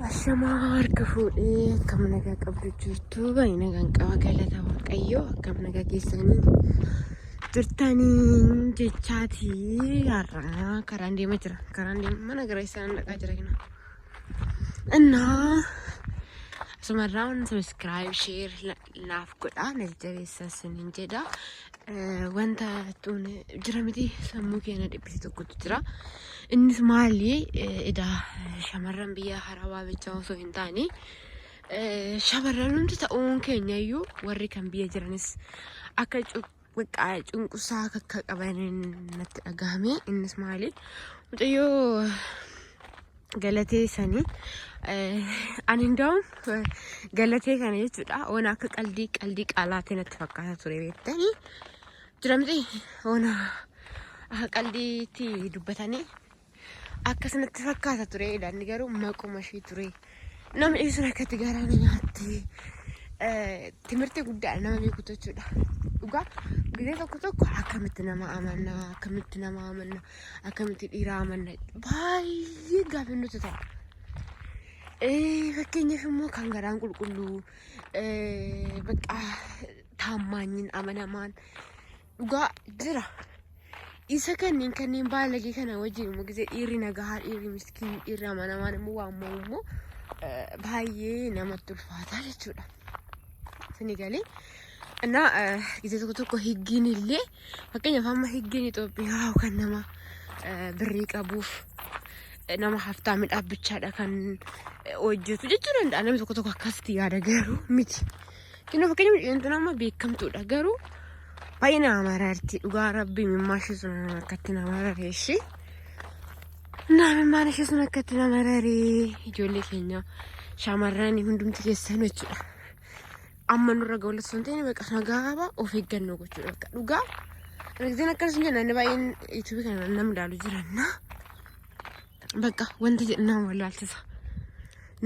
Ashamaa fuudhee akkam nagaa qabdu jirtu bani nagaan qaba galata waaqayyoo akkam nagaa keessanii jirtanii jechaati har'a karaan deemaa jira mana gara isaan dhaqaa jira kana እና asumarraan subscribe share laaf godhaa na jabeessasin hin jedha wanta tuun jira miti sammuu keenya dhiphise tokkotu jira innis maali edaa shamarran biyya Arabaa bichaa osoo hin taane shamarran hundi ta'uun keenya iyyuu warri kan biyya jiranis akka cunqusaa akka qabanin natti dhagahame innis maali mucayyoo galatee sanii ani ndaun galatee kana jechuudha ona akka qaldii qaalaatiin natti fakkaata ture beektanii jira miti ona qaldiitti dubbatanii akkasumatti fakkaata ture inni garuu maquma ishii ture namni ibsuun akkatti garaana nyaatte timirtii guddaa nama beekutu jechuudha dhugaa gisee tokko akkamitti nama amanna akkamitti dhiira amanna baay'ee gaaffii nuti ta'a fakkeenyaaf immoo kan garaan qulqulluu bakka taammaanyin amanamaan dhugaa jira isa kanneen baalagee kana wajjin immoo gisee dhiirri nagahaa dhiirri miskiin dhiirri amanamaan immoo waammamu immoo baay'ee namatti ulfaataa jechuudha sini galee እና ጊዜ tokko higgiin illee fakkeenyaaf amma higgiin Itoophiyaa kan nama birrii qabuuf nama haftaa midhaaf bichaadha kan hojjetu jechuudha danda'a namni tokko akkasitti yaada garuu miti kinoo fakkeenyaaf dhiirri nama beekamtuudha garuu baay'ee nama mararti dhugaa rabbii mimmaashii sun akkatti nama marareeshi mimmaashii sun akkatti nama mararee ijoollee keenya shamarran hundumti keessan jechuudha amma nurra gawla sunteen beqa nagaaba of eeggannoo gochuudha beqa dhugaa rizeen akkas hin jennaan baay'een YouTube kana namni daalu jiranna beqa wanta jedhan walaaltisa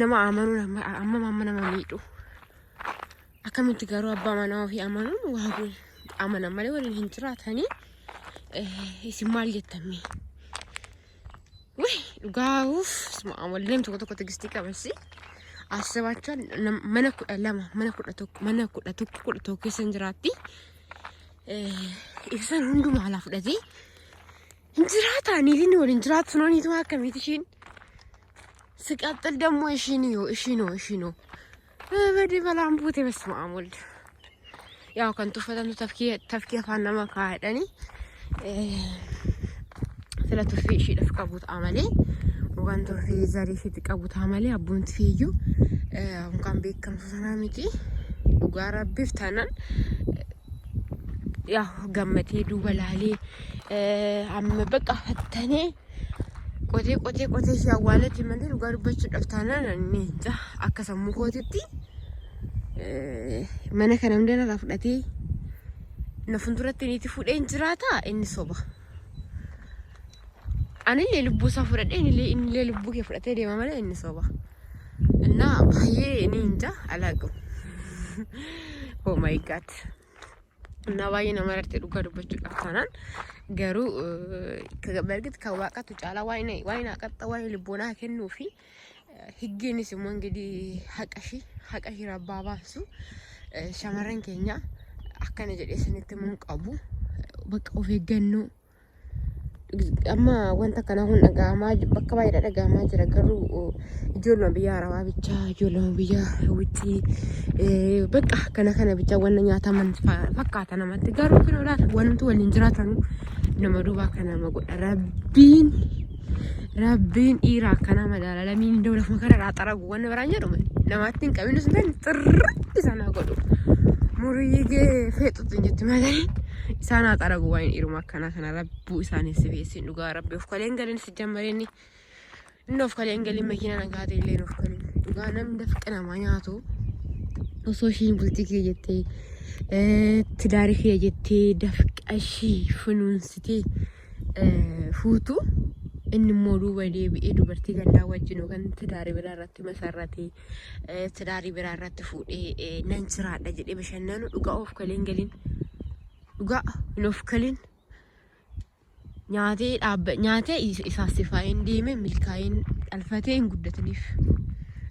nama amanu amma nama miidhu akkamitti garuu abbaa manaa ofii amanuun waaguun amana malee waliin hin jiraatanii isin maal jettanii dhugaa uff walleen tokko tigistii qabasi asabachaan mana 11 keessan jiraatti ibsan hundumaa laaf fudhatee hin jiraatanii inni waliin jiraatu sunooniitu akkamitti ishiin siqaxxil ደግሞ ishiinoo badii balaan buute basma amul ያው kan tuffatantu tafkii afaan nama kaa'edhanii sila tuffii ishiidhaaf qabuut amalee wanto fi zarii fi qabuut amalee abboonti fiiyyuu kan beekamtu sanaa miti dhugaa rabbiif tanan yaa gammatee duuba laalee amma baqa fattanee qotee ishee awwaalatti malee dhugaa dubbachuudhaaf tanan inni akka sammuu kootitti mana kana hundee narraa fudhatee na fuulduratti niitii fuudhee jiraata inni soba anillee lubbuu isaa fudhadhee innillee lubbuu kee fudhatee deema malee inni soba እና baay'ee inni inja alaaqu oh my god እና baay'ee nama irratti dhugaa dubbachuudhaaf taanaan garuu በእርግጥ ከዋቃቱ ጫላ ዋይና ቀጣ ዋይ ልቦና ከነው ፊ higgiinis immoo እንግዲህ haqashi rabbaa baasu shamarran keenya akkana jedhee sanitti mun qabu bakka of eeggannoo amma wanta kana hun dhagaamaa bakka baay'ee dhagaamaa jira garuu ijoollee biyya Arabaa bichaa ijoollee biyya wutti bakka kana bichaa wanna nyaataman fakkaata namatti garuu kun olaata wantu waliin jiraatan nama duubaa kana magodha rabbiin dhiira kana madaala lamiin dawla makara raxaragu wanna baraan jedhu namatti hin qabinu sun xirratti sana godhu muriigee feexutti jetti malee isaan raxaragu waan dhiiruma kana rabbuu isaaniif sibeessin dhugaa rabbi of kaleen galin si jammareenni inni of kaleen galin makiina nagaate illee of kaleen dhugaa namni dafqa namaa nyaatu osoo ishiin bultii kee jettee tidaarii kee jettee dafqa ishii funuunsitee fuutu inni immoo duuba deebi'ee dubartii gandaa wajjin kan tidaarii biraa irratti masarratee tidaarii biraa irratti fuudhee nan jiraadha jedhee bashannanu dhugaa of kaleen galin dhugaa hin of kalin nyaatee isaasifaayin deeme milkaa'in alfatee hin guddataniif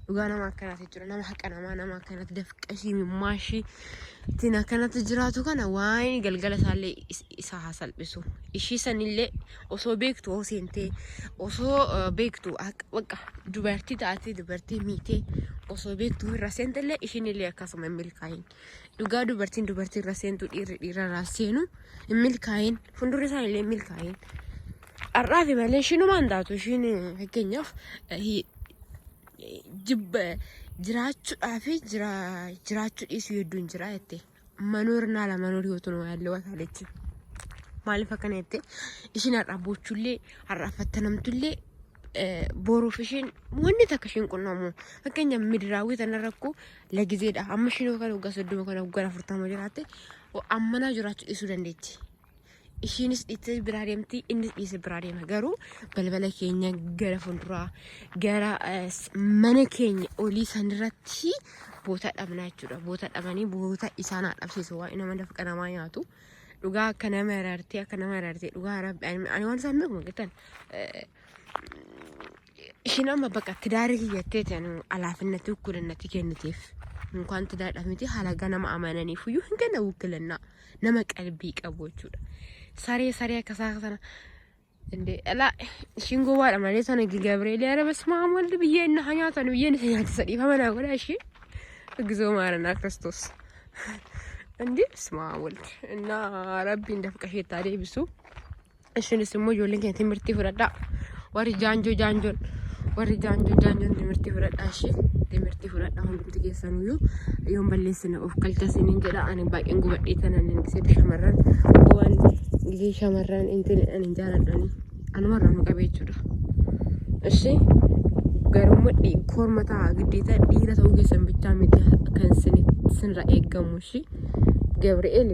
dhugaa nama akkanaati jira nama haqa nama akkanatti dafqashii mimmaashii tina akkanatti jiraatu kana waan galgala isaallee isa hasalphisu ishii sanillee osoo beektu hoseentee osoo beektu akka dubartii taatee dubartii miitee osoo beektu irra seentellee ishiinillee akkasuma milkaayin dhugaa dubartiin irra seentu dhiira raaseenu milkaayin fundurri isaanillee milkaayin arraafi malee ishiinumaan taatu ishiin fakkeenyaaf jibba jiraachuudhaaf jiraachuu dhiisuu hedduun jira jettee manoornaa la manoor yoo tunu yaallee wasaalechi maaliif akkana jettee ishiin har'aabochuullee har'aafattanamtullee boruuf ishiin wanni takka ishiin qunnamu fakkeenyaaf midiraawwi tana rakkoo lagizeedha amma ishiin yookaan waggaa 30 kana waggaa 40 jiraatte ammanaa jiraachuu dhiisuu dandeetti. Ishiinis dhiittee biraa deemti innis dhiisee biraa deema garuu balbala keenya gara fuulduraa gara mana keenya olii sanirratti boota dhabnaa jechuudha. Boota dhabanii boota isaan dhabsiisu waan nama dafqa namaa nyaatu dhugaa akka nama irartee dhugaa rabbi ani waan isaan beeku maqitan ishiin amma bakka tidaarii kiyyattee ta'an alaafinnatti ukkulannatti kenniteef እንኳን ትዳዳምቲ ሀላጋ nama amananii fuyu hingenna wukkilannaa nama qalbii qabu jechuudha. Saree kasana inde ala shingo wada malee sana Gabriel ya rabasma amal biyena hanyatan biyena sayati sadifa mana goda shi እግዚኦ ማረና ክርስቶስ እንዴ ስማውል እና ረቢ እንደፍቀሽ ታዲያ ቢሱ እሺን ስሙ ጆልን ከትምርት ይፈረዳ ወሪ ጃንጆን ትምርት ይፈረዳ እሺ ትምርት ይፈረዳ ሁሉም ትገሰኑ ዮም በለስነ ኦፍ ካልተስን እንጀራ አን ባቂን ጉበዴ ተነን እንግዲህ ሸመረን ወን ጊዜ ሸመረን እንትን እንጃራዳኒ አንማራኑ ቀበይቹዳ እሺ ገሩም ኮርመታ ግዴታ ዲራ ሰው ገሰን ብቻ ምት ከንስን ስንራ ኤገሙ እሺ ገብርኤል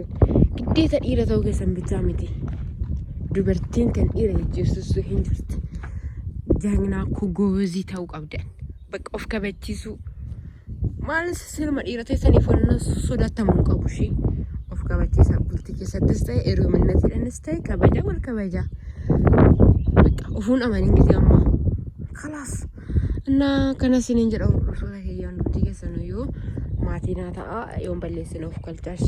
ግዴታ ዲራ ሰው ገሰን ብቻ ምት ዱበርቲን ከን ዲራ ኢየሱስ ሂንጅርት ጃንግና ኩጎዚ ታው ቀብደን በቃ ኦፍ ከበቺሱ ማለት ስለማ ዲራ ተሰኒ ፈነሱ ሶዳተሙን ቀቡሺ ኦፍ ከበቺሳ ቡልቲኬ ሰደስታይ ኤሩምነት ለንስታይ ከበጃ ወል ከበጃ በቃ ኦፉን አማን እንግዲህ አማ خلاص እና ከነስን እንጀራው ሶላ ሄያን ዱቲ ገሰኑ ዩ ማቲና ታአ ዮም በለስነ ኦፍ ካልታሺ